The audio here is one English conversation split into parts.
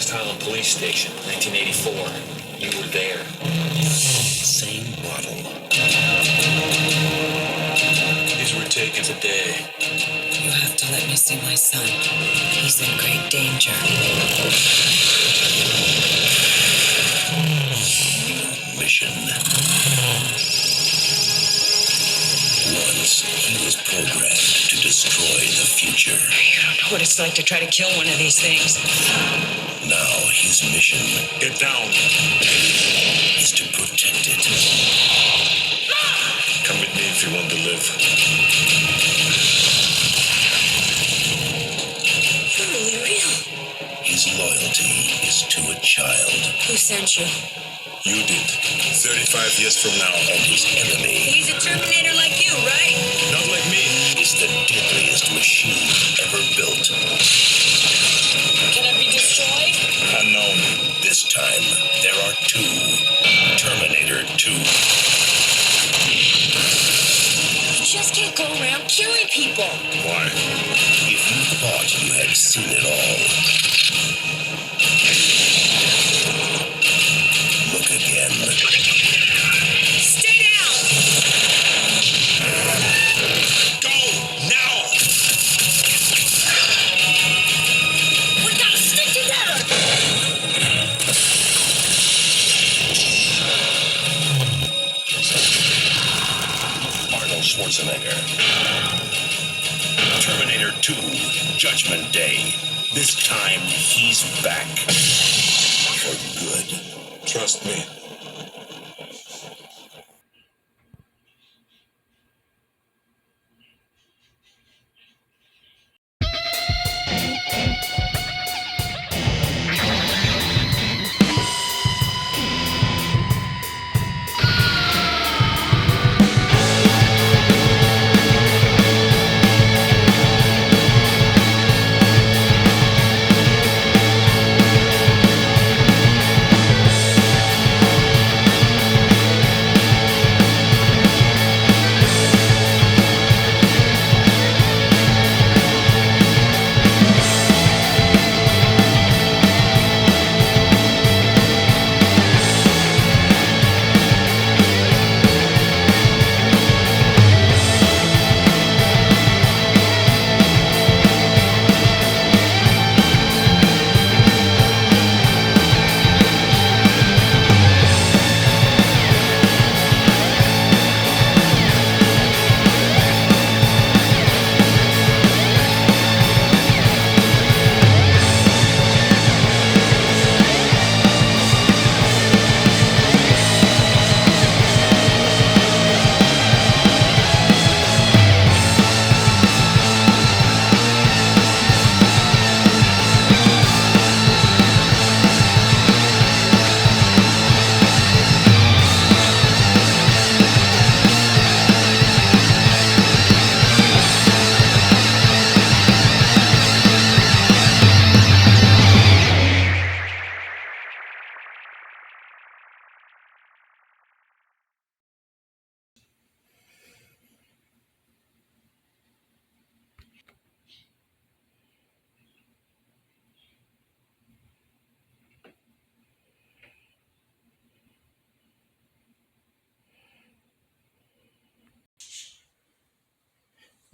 West Highland Police Station, 1984. You were there. Same bottle. These were taken today. You have to let me see my son. He's in great danger. Mission. Once he was programmed to destroy the future. You don't know what it's like to try to kill one of these things. Now his mission Get down. is to protect it. Come with me if you want to live. You're really real. His loyalty is to a child. Who sent you? You did. 35 years from now. And his enemy He's a Terminator like you, right? Not like me. is the deadliest machine ever built. Can it be destroyed? Unknown. This time, there are two. Terminator 2. You just can't go around killing people. Why? If you thought you had seen it all, look again. Stay down! Go! Now! We gotta stick together! Arnold Schwarzenegger. Terminator 2, Judgment Day. This time, he's back. For good. Trust me.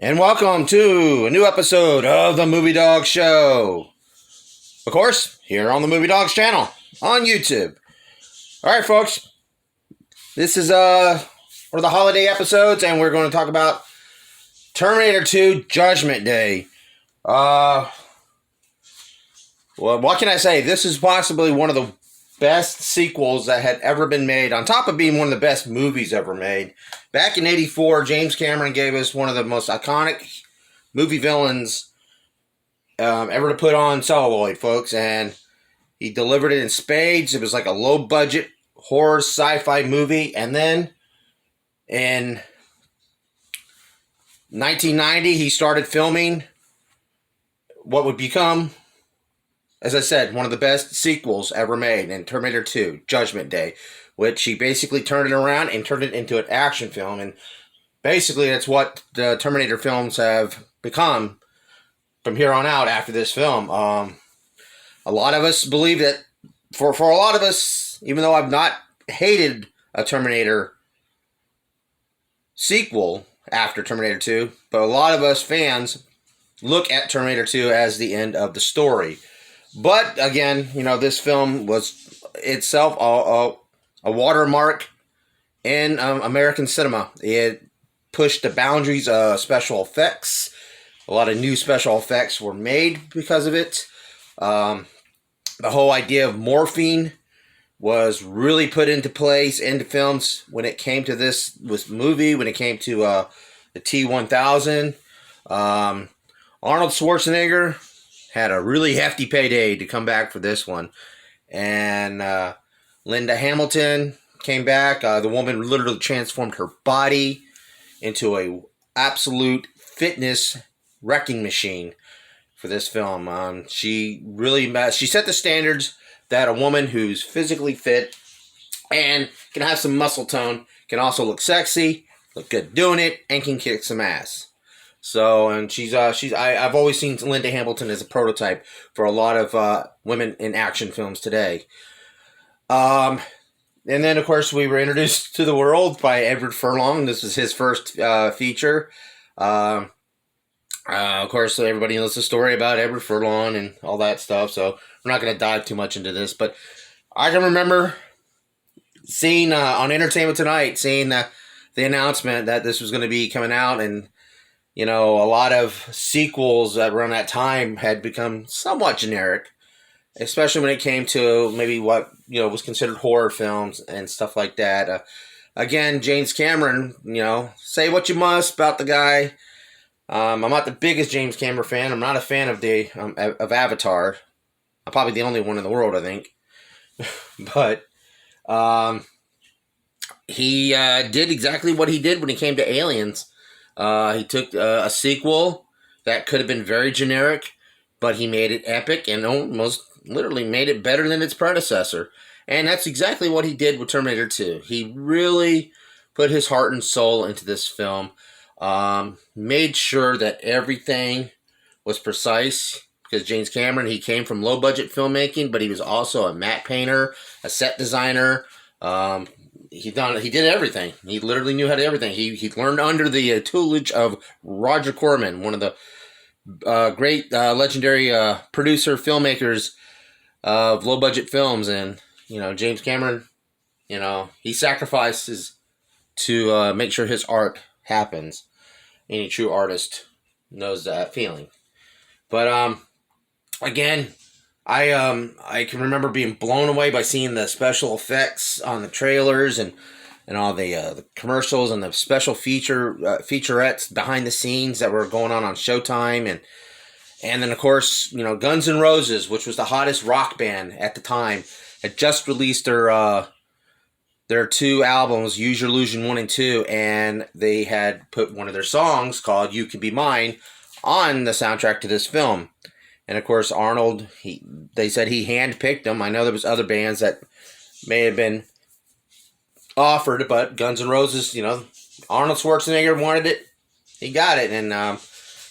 And welcome to a new episode of the Movie Dawgs Show. Of course, here on the Movie Dawgs channel on YouTube. All right, folks. This is one of the holiday episodes, and we're going to talk about Terminator 2 Judgment Day. Well, what can I say? This is possibly one of the best sequels that had ever been made, on top of being one of the best movies ever made. Back in 84, James Cameron gave us one of the most iconic movie villains ever to put on celluloid, folks, and he delivered it in spades. It was like a low-budget horror sci-fi movie, and then in 1990, he started filming what would become, as I said, one of the best sequels ever made in Terminator 2, Judgment Day, which he basically turned it around and turned it into an action film. And basically, that's what the Terminator films have become from here on out after this film. A lot of us believe that, for a lot of us, even though I've not hated a Terminator sequel after Terminator 2, but a lot of us fans look at Terminator 2 as the end of the story. But again, this film was itself a watermark in American cinema. It pushed the boundaries of special effects. A lot of new special effects were made because of it. The whole idea of morphine was really put into place into films when it came to this movie, when it came to the T-1000. Arnold Schwarzenegger had a really hefty payday to come back for this one. And Linda Hamilton came back. The woman literally transformed her body into a absolute fitness wrecking machine for this film. She set the standards that a woman who's physically fit and can have some muscle tone can also look sexy, look good doing it, and can kick some ass. So, and I've always seen Linda Hamilton as a prototype for a lot of women in action films today. And then, of course, we were introduced to the world by Edward Furlong. This was his first feature. Of course, everybody knows the story about Edward Furlong and all that stuff, so we're not going to dive too much into this. But I can remember seeing on Entertainment Tonight, seeing the announcement that this was going to be coming out, and a lot of sequels that around that time had become somewhat generic, especially when it came to maybe what was considered horror films and stuff like that. Again, James Cameron, say what you must about the guy. I'm not the biggest James Cameron fan. I'm not a fan of of Avatar. I'm probably the only one in the world, I think. But he did exactly what he did when he came to Aliens. He took a sequel that could have been very generic, but he made it epic and almost literally made it better than its predecessor. And that's exactly what he did with Terminator 2. He really put his heart and soul into this film. Made sure that everything was precise, because James Cameron, he came from low budget filmmaking, but he was also a matte painter, a set designer. He did everything. He literally knew how to do everything. He learned under the tutelage of Roger Corman, one of the great legendary producer filmmakers of low budget films. And James Cameron, he sacrifices to make sure his art happens. Any true artist knows that feeling. But again, I can remember being blown away by seeing the special effects on the trailers and all the commercials and the special featurettes behind the scenes that were going on Showtime, and then of course Guns N' Roses, which was the hottest rock band at the time, had just released their two albums, Use Your Illusion 1 and 2, and they had put one of their songs called You Can Be Mine on the soundtrack to this film. And of course, Arnold, they said he handpicked them. I know there was other bands that may have been offered, but Guns N' Roses, Arnold Schwarzenegger wanted it. He got it, and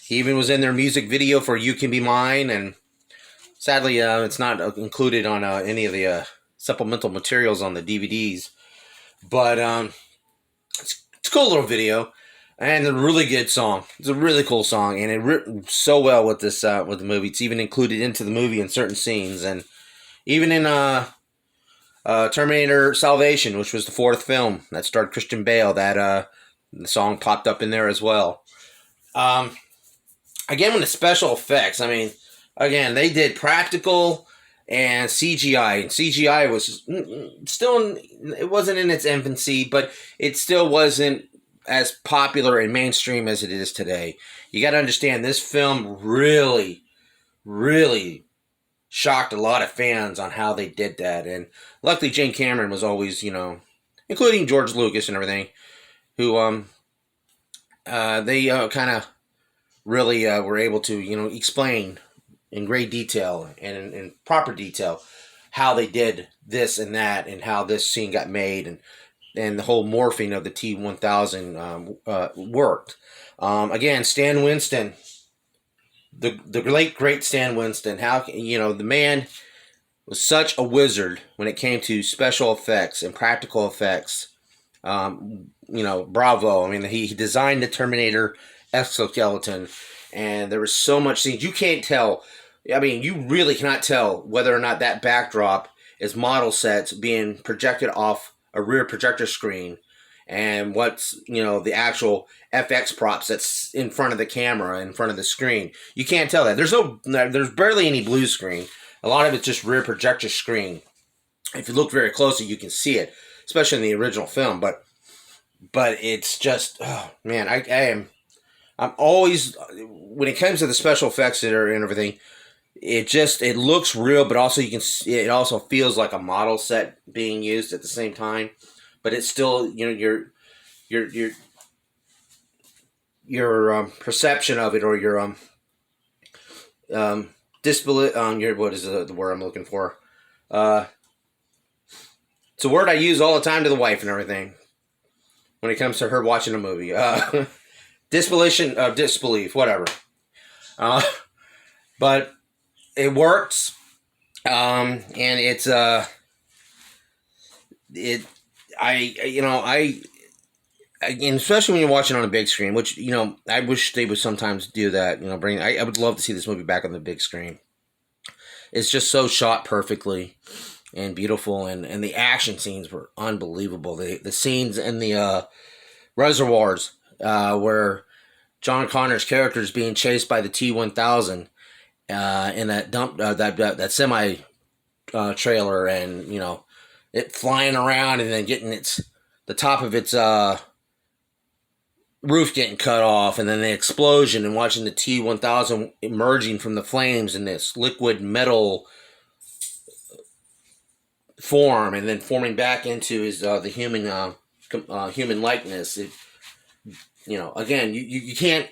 he even was in their music video for You Can Be Mine, and sadly, it's not included on any of the supplemental materials on the DVDs. But it's a cool little video, and a really good song. It's a really cool song, and it written so well with this with the movie. It's even included into the movie in certain scenes, and even in Terminator Salvation, which was the fourth film that starred Christian Bale, that the song popped up in there as well. Again, with the special effects, again, they did practical and CGI. And CGI was still, it wasn't in its infancy, but it still wasn't as popular and mainstream as it is today. You got to understand, this film really, really shocked a lot of fans on how they did that. And luckily, James Cameron was always, including George Lucas and everything, who they kind of really were able to, explain in great detail and in proper detail how they did this and that, and how this scene got made, and the whole morphing of the T-1000 worked. Again, Stan Winston the late great Stan Winston. How the man was such a wizard when it came to special effects and practical effects. Bravo. I mean, he designed the Terminator exoskeleton, and there was so much scenes you can't tell. I mean, you really cannot tell whether or not that backdrop is model sets being projected off a rear projector screen, and what's the actual FX props that's in front of the camera, in front of the screen. You can't tell that. There's barely any blue screen. A lot of it's just rear projector screen. If you look very closely, you can see it, especially in the original film. But it's just, oh man, I'm always, when it comes to the special effects and everything, it looks real, but also it also feels like a model set being used at the same time. But it's still, your perception of it, or your disbelief, what is the word I'm looking for? It's a word I use all the time to the wife and everything when it comes to her watching a movie. Disbelief, whatever. But it works, and it's again, especially when you're watching on a big screen, which I wish they would sometimes do that. I would love to see this movie back on the big screen. It's just so shot perfectly and beautiful, and the action scenes were unbelievable. The scenes in the reservoirs where John Connor's character is being chased by the T-1000 in that that semi trailer, and it flying around and then getting the top of its roof getting cut off, and then the explosion, and watching the T-1000 emerging from the flames in this liquid metal form, and then forming back into his the human likeness. Again, you can't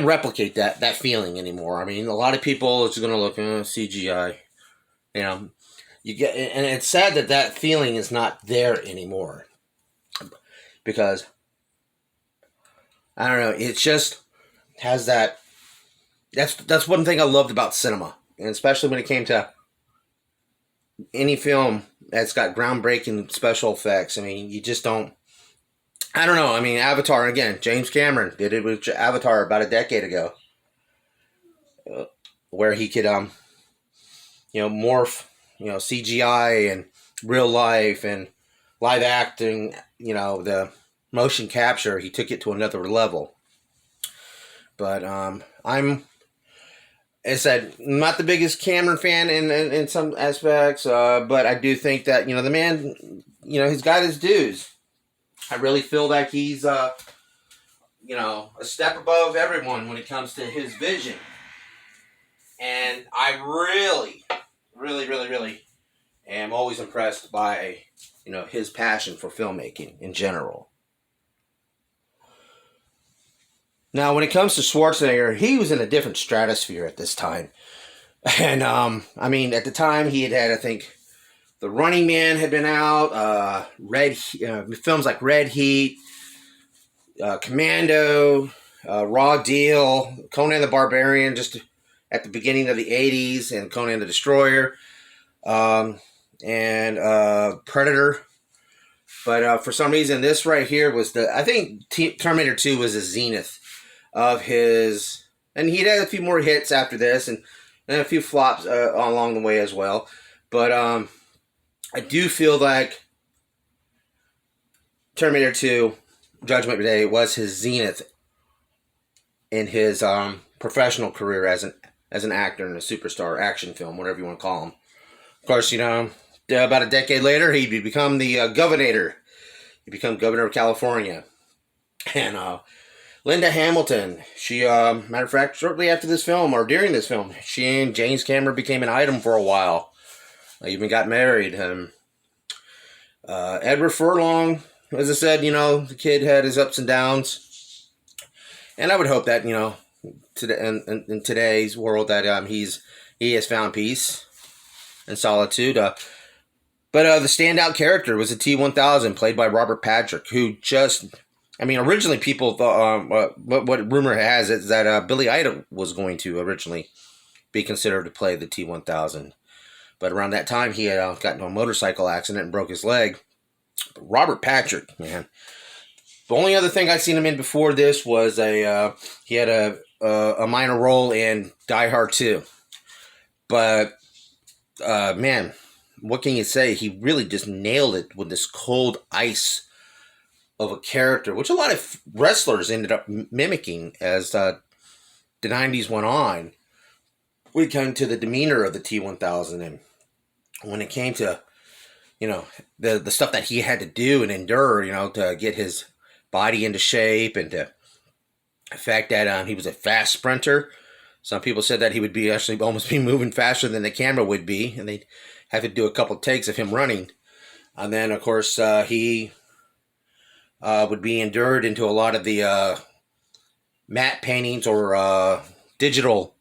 replicate that feeling anymore. I mean, a lot of people are going to look CGI. You get, and it's sad that feeling is not there anymore, because I don't know. It just has that. That's one thing I loved about cinema, and especially when it came to any film that's got groundbreaking special effects. I mean, you just don't. I don't know. I mean, Avatar, again, James Cameron did it with Avatar about a decade ago, where he could morph CGI and real life and live acting. The motion capture, he took it to another level. But as I said, not the biggest Cameron fan in some aspects, but I do think that the man, he's got his dues. I really feel like he's a step above everyone when it comes to his vision, and I really, really, really, really am always impressed by his passion for filmmaking in general. Now, when it comes to Schwarzenegger, he was in a different stratosphere at this time. And, I mean, at the time, he had, I think, The Running Man had been out, films like Red Heat, Commando, Raw Deal, Conan the Barbarian, just at the beginning of the 80s, and Conan the Destroyer, and Predator. But for some reason, this right here was I think Terminator 2 was the zenith of his, and he'd had a few more hits after this, and a few flops along the way as well. But I do feel like Terminator 2, Judgment Day, was his zenith in his professional career as an actor in a superstar action film, whatever you want to call him. Of course, about a decade later, he'd become the governor. He'd become governor of California. And Linda Hamilton, she, matter of fact, shortly after this film, or during this film, she and James Cameron became an item for a while. They even got married. Edward Furlong, as I said, the kid had his ups and downs. And I would hope that, in today's world, that he has found peace and solitude. But the standout character was the T-1000, played by Robert Patrick, who just I mean, originally people thought, what rumor has it is that Billy Idol was going to originally be considered to play the T-1000. But around that time, he had gotten into a motorcycle accident and broke his leg. But Robert Patrick, man. The only other thing I'd seen him in before this was he had a minor role in Die Hard 2. But, man, what can you say? He really just nailed it with this cold ice of a character, which a lot of wrestlers ended up mimicking as the 90s went on. We came to the demeanor of the T-1000, and when it came to, the stuff that he had to do and endure, to get his body into shape, and to the fact that he was a fast sprinter. Some people said that he would be actually almost be moving faster than the camera would be, and they'd have to do a couple takes of him running. And then, of course, he would be endured into a lot of the matte paintings or digital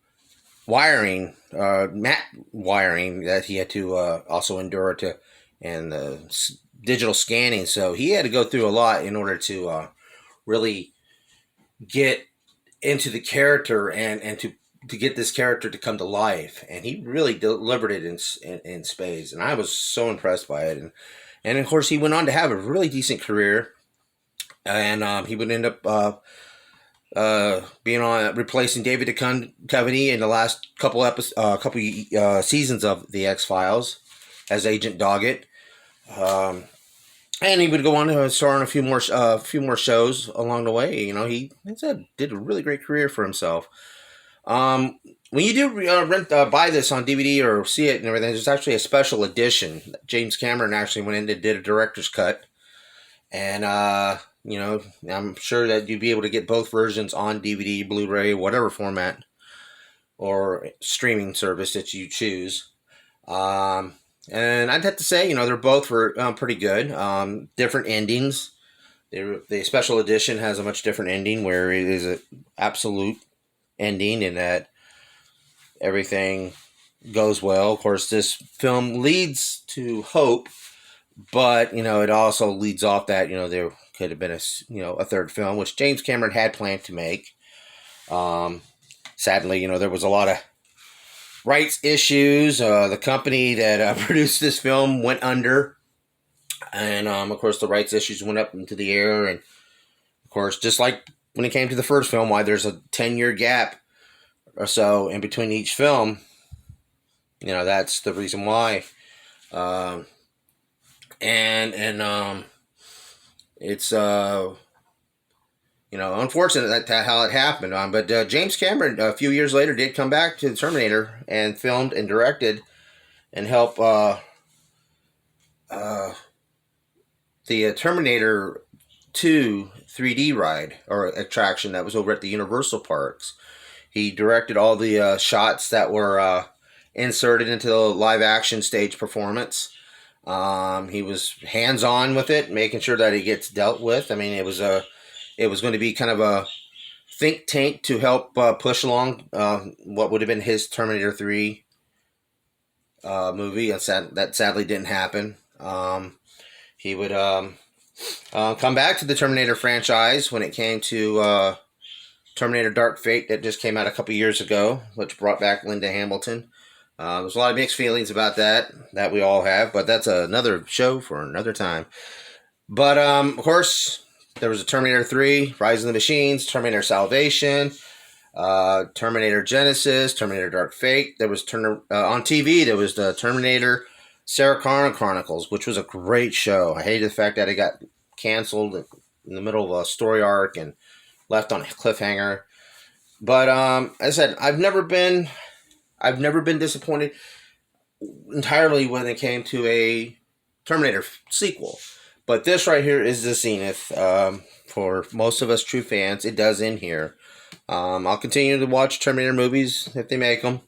wiring, matte wiring that he had to also endure to, and the digital scanning. So he had to go through a lot in order to really get into the character and to get this character to come to life. And he really delivered it in spades. And I was so impressed by it. And of course, he went on to have a really decent career. And he would end up being on replacing David Duchovny in the last couple seasons of the X-Files as Agent Doggett. And he would go on to star in a few more shows along the way. He did a really great career for himself. When you do buy this on DVD or see it and everything, there's actually a special edition. James Cameron actually went in and did a director's cut. And, I'm sure that you'd be able to get both versions on DVD, Blu-ray, whatever format or streaming service that you choose. And I'd have to say, they're both pretty good. Different endings. The special edition has a much different ending where it is an absolute ending and that everything goes well. Of course, this film leads to hope, but, it also leads off that, there could have been a third film, which James Cameron had planned to make. Sadly, there was a lot of rights issues. The company that produced this film went under. And, of course, the rights issues went up into the air. And, of course, just like when it came to the first film, why there's a 10-year gap or so in between each film, that's the reason why. It's unfortunate that how it happened. But James Cameron a few years later did come back to the Terminator and filmed and directed and helped the Terminator 2 3D ride or attraction that was over at the Universal Parks. He directed all the shots that were inserted into the live action stage performance. He was hands-on with it, making sure that it gets dealt with. I mean, it was going to be kind of a think tank to help push along what would have been his Terminator 3 movie. That sadly didn't happen. He would come back to the Terminator franchise when it came to Terminator Dark Fate that just came out a couple years ago, which brought back Linda Hamilton. There's a lot of mixed feelings about that we all have, but that's another show for another time. But, of course, there was a Terminator 3, Rise of the Machines, Terminator Salvation, Terminator Genesis, Terminator Dark Fate. There was on TV, there was the Terminator Sarah Connor Chronicles, which was a great show. I hated the fact that it got canceled in the middle of a story arc and left on a cliffhanger. But as I said, I've never been disappointed entirely when it came to a Terminator sequel. But this right here is the zenith for most of us true fans. It does end here. I'll continue to watch Terminator movies if they make them.